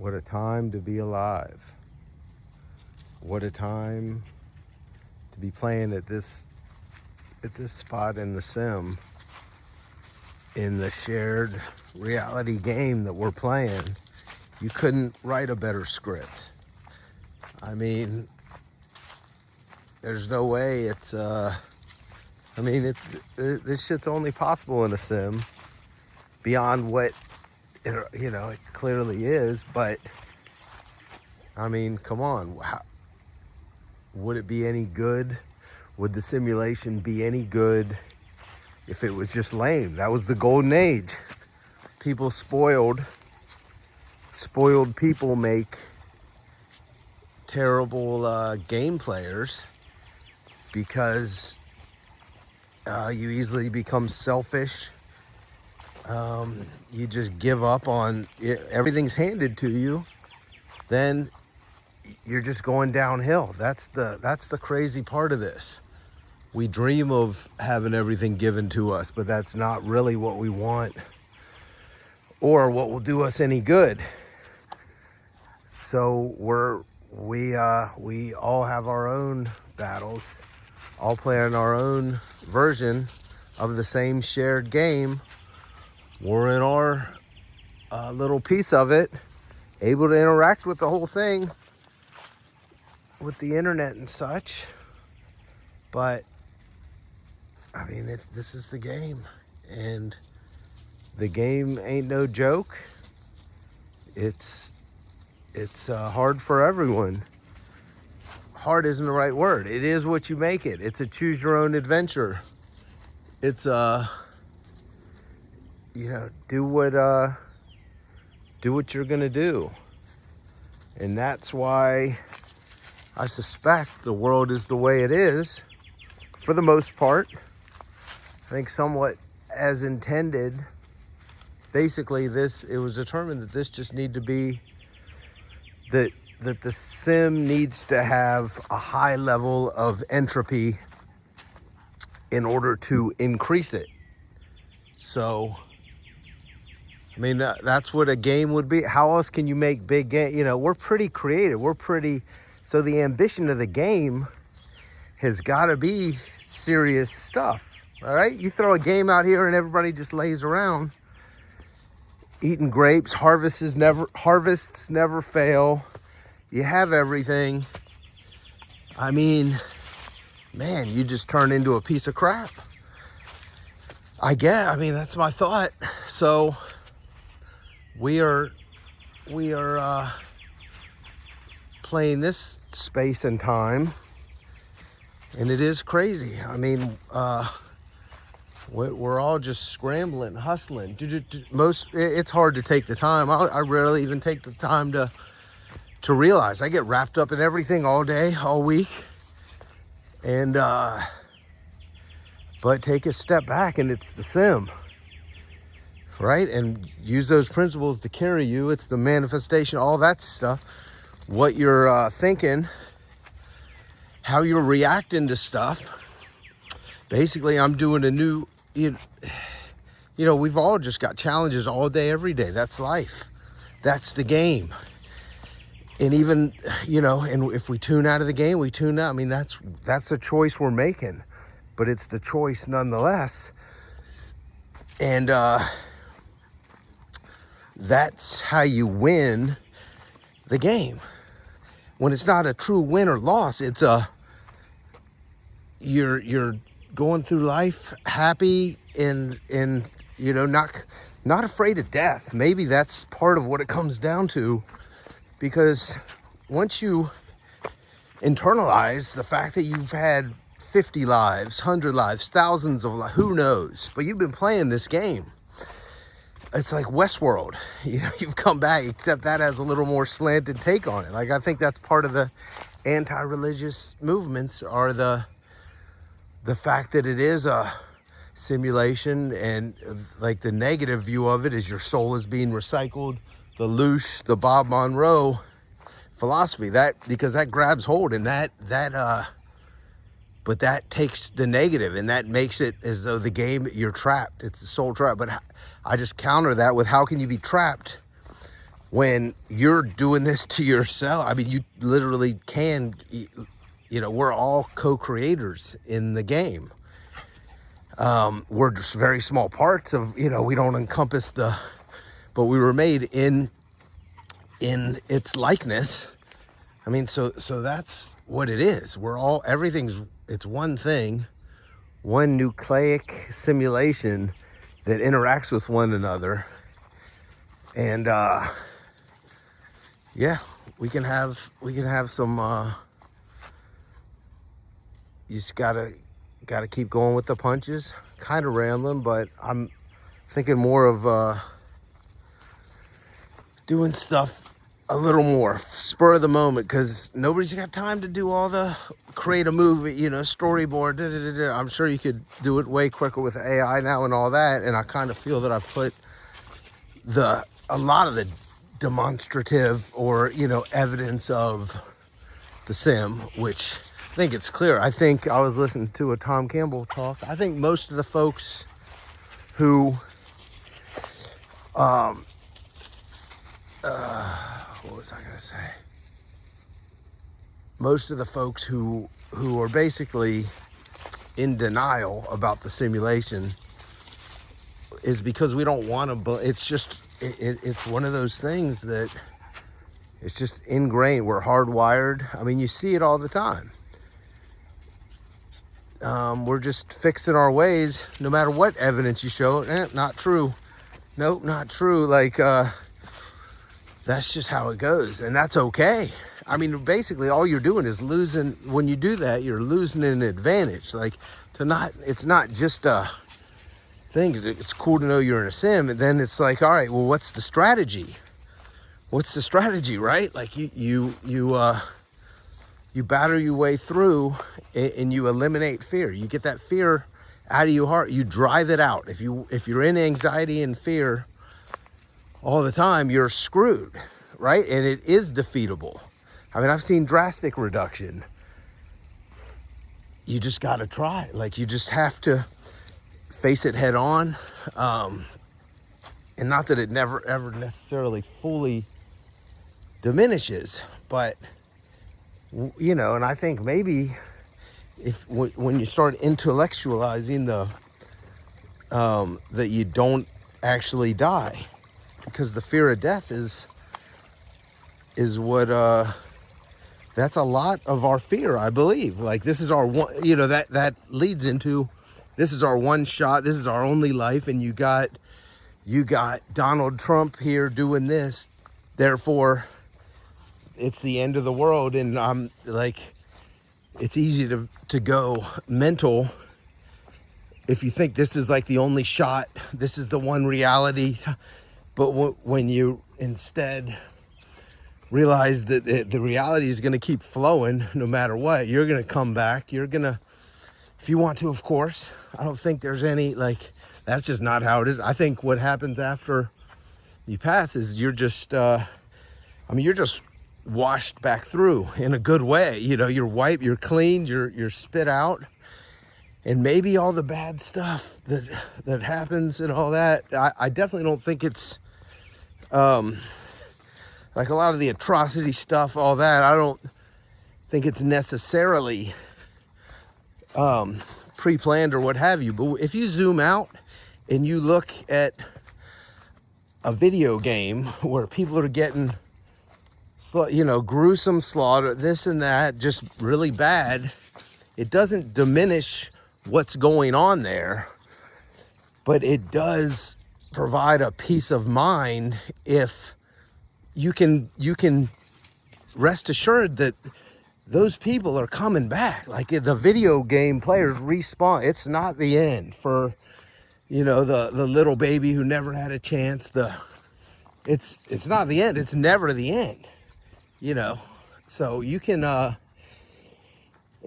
What a time to be alive. What a time to be playing at this spot in the sim, in the shared reality game that we're playing. You couldn't write a better script. I mean, there's no way it's this shit's only possible in a sim beyond what it clearly is. But I mean, come on, would it be any good? Would the simulation be any good if it was just lame? That was the golden age. People spoiled people make terrible game players because you easily become selfish. You just give up on it. Everything's handed to you, then you're just going downhill. That's the crazy part of this. We dream of having everything given to us, but that's not really what we want or what will do us any good. So we all have our own battles, all playing our own version of the same shared game. We're in our little piece of it, able to interact with the whole thing, with the internet and such. But I mean, this is the game, and the game ain't no joke. It's hard for everyone. Hard isn't the right word. It is what you make it. It's a choose your own adventure. It's do what you're gonna do. And that's why I suspect the world is the way it is for the most part. I think somewhat as intended. Basically, it was determined that this just need to be that the sim needs to have a high level of entropy in order to increase it. So, I mean, that's what a game would be. How else can you make big game? We're pretty creative. So the ambition of the game has got to be serious stuff. All right, you throw a game out here and everybody just lays around eating grapes. Harvests never fail. You have everything. I mean, man, you just turn into a piece of crap. That's my thought. So we are playing this space and time, and it is crazy. I mean, we're all just scrambling, hustling. It's hard to take the time. I rarely even take the time to realize. I get wrapped up in everything all day, all week, and but take a step back, and it's the sim, right? And use those principles to carry you. It's the manifestation, all that stuff. What you're thinking, how you're reacting to stuff. Basically, I'm doing a new, we've all just got challenges all day, every day. That's life. That's the game. And even, and if we tune out of the game, we tune out. I mean, that's a choice we're making, but it's the choice nonetheless. And that's how you win the game. When it's not a true win or loss, it's you're going through life happy and not afraid of death. Maybe that's part of what it comes down to, because once you internalize the fact that you've had 50 lives, 100 lives, thousands of lives, who knows, but you've been playing this game. It's like Westworld. You've come back, except that has a little more slanted take on it. Like, I think that's part of the anti-religious movements, are the fact that it is a simulation, and like the negative view of it is your soul is being recycled. The Loosh, the Bob Monroe philosophy, because that grabs hold, and but that takes the negative, and that makes it as though the game, you're trapped. It's a soul trap. But I just counter that with, how can you be trapped when you're doing this to yourself. I mean, you literally can, you know, we're all co-creators in the game. We're just very small parts of, you know, we don't encompass but we were made in its likeness. I mean, so that's what it is. We're all, it's one thing, one nucleic simulation that interacts with one another. And yeah, we can have some you just gotta keep going with the punches. Kind of rambling, but I'm thinking more of doing stuff a little more spur of the moment, because nobody's got time to do all the create a movie, you know, storyboard. I'm sure you could do it way quicker with AI now and all that. And I kind of feel that I've put a lot of the demonstrative, or, you know, evidence of the sim, which I think it's clear. I think I was listening to a Tom Campbell talk. I think most of the folks who what was I gonna say? Most of the folks who are basically in denial about the simulation is because we don't want to. It's just it's one of those things that it's just ingrained. We're hardwired. I mean, you see it all the time. We're just fixing our ways, no matter what evidence you show. Not true. Nope, not true. Like, that's just how it goes, and that's okay. I mean, basically, all you're doing is losing. When you do that, you're losing an advantage. Like, it's not just a thing. It's cool to know you're in a sim, and then it's like, all right, well, what's the strategy? What's the strategy, right? Like, you batter your way through, and you eliminate fear. You get that fear out of your heart. You drive it out. If you're in anxiety and fear all the time, you're screwed, right? And it is defeatable. I mean, I've seen drastic reduction. You just got to try. Like, you just have to face it head on. And not that it never ever necessarily fully diminishes, but, you know, and I think maybe when you start intellectualizing that you don't actually die, because the fear of death is what that's a lot of our fear, I believe. Like, this is our one, you know, that leads into, this is our one shot, this is our only life, and you got Donald Trump here doing this, therefore it's the end of the world. And I'm like, it's easy to go mental if you think this is like the only shot, this is the one reality. But when you instead realize that the reality is going to keep flowing no matter what, you're going to come back. You're going to, if you want to, of course. I don't think there's any, like, that's just not how it is. I think what happens after you pass is you're just, you're just washed back through in a good way. You know, you're wiped, you're cleaned, you're spit out. And maybe all the bad stuff that happens and all that, I definitely don't think it's, like a lot of the atrocity stuff, all that, I don't think it's necessarily pre-planned or what have you. But if you zoom out and you look at a video game where people are getting, you know, gruesome slaughter, this and that, just really bad, it doesn't diminish what's going on there, but it does provide a peace of mind if you can rest assured that those people are coming back. Like, the video game players respawn. It's not the end for, you know, the little baby who never had a chance. It's not the end. It's never the end, you know. So you can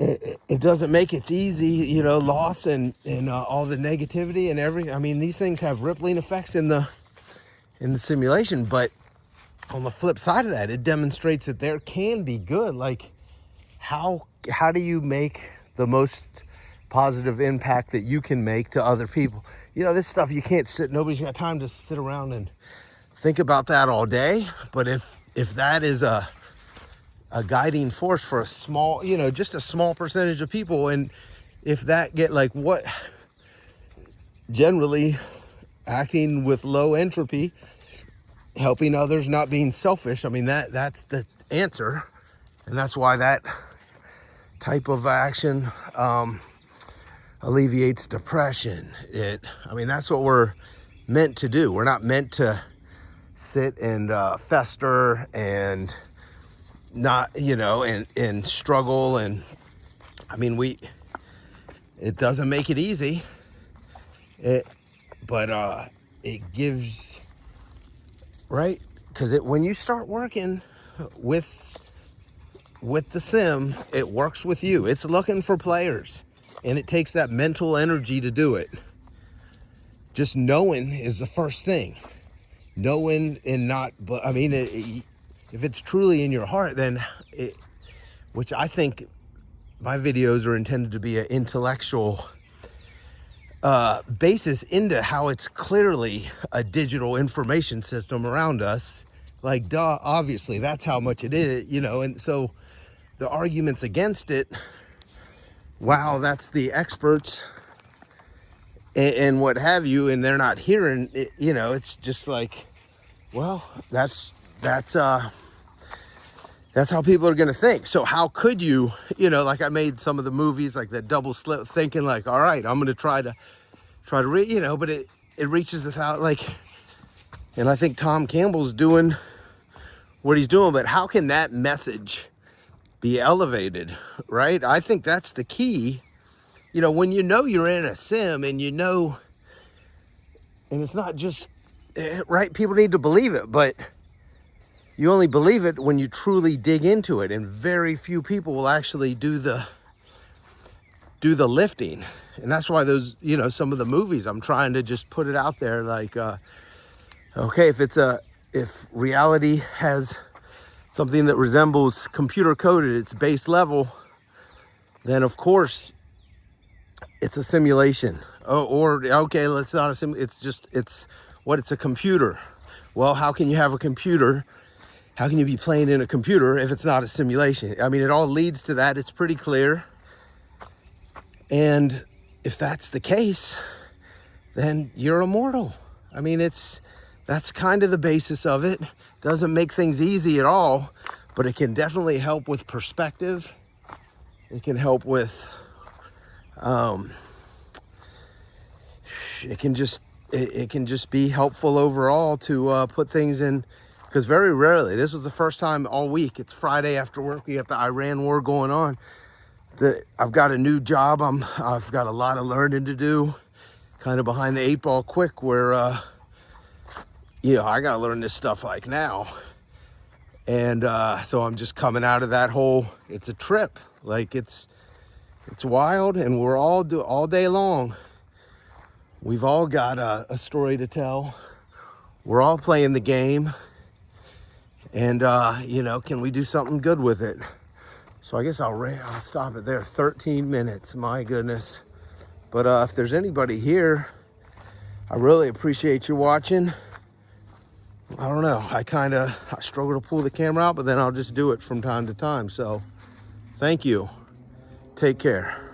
it doesn't make it easy, you know, loss and all the negativity and I mean, these things have rippling effects in the simulation, but on the flip side of that, it demonstrates that there can be good. Like, how do you make the most positive impact that you can make to other people? You know, this stuff you can't nobody's got time to sit around and think about that all day. But if that is a guiding force for a small, just a small percentage of people, and if that get like what generally acting with low entropy, helping others, not being selfish, I mean, that's the answer. And that's why that type of action alleviates depression. I mean, that's what we're meant to do. We're not meant to sit and fester and not, and struggle. And I mean, it doesn't make it easy, but it gives, right? Because when you start working with the sim, it works with you. It's looking for players, and it takes that mental energy to do it. Just knowing is the first thing. Knowing and not, but I mean, if it's truly in your heart, then which I think my videos are intended to be an intellectual basis into how it's clearly a digital information system around us. Like, duh, obviously, that's how much it is, and so the arguments against it, wow, that's the experts and what have you, and they're not hearing it, it's just like, well, that's how people are going to think. So how could you, like I made some of the movies like that double slip, thinking like, all right, I'm going to try to read, but it reaches without, like, and I think Tom Campbell's doing what he's doing, but how can that message be elevated, right? I think that's the key. When you're in a sim and and it's not just, right, people need to believe it, but you only believe it when you truly dig into it, and very few people will actually do the lifting. And that's why those, some of the movies, I'm trying to just put it out there, like, okay, if reality has something that resembles computer coded, it's base level, then of course it's a simulation. Or okay, it's not a sim, it's a computer. Well, how can you have a computer? How can you be playing in a computer if it's not a simulation? I mean, it all leads to that. It's pretty clear. And if that's the case, then you're immortal. I mean, that's kind of the basis of it. Doesn't make things easy at all, but it can definitely help with perspective. It can help with, it can just be helpful overall to put things in, because very rarely, this was the first time all week, it's Friday after work, we got the Iran war going on, that I've got a new job, I've got a lot of learning to do, kind of behind the 8 ball quick, where I gotta learn this stuff like now. And so I'm just coming out of that whole, it's a trip, like it's wild, and we're all day long, we've all got a story to tell, we're all playing the game, and can we do something good with it? So I guess I'll stop it there. 13 minutes, my goodness. But if there's anybody here, I really appreciate you watching. I don't know, I struggle to pull the camera out, but then I'll just do it from time to time. So thank you. Take care.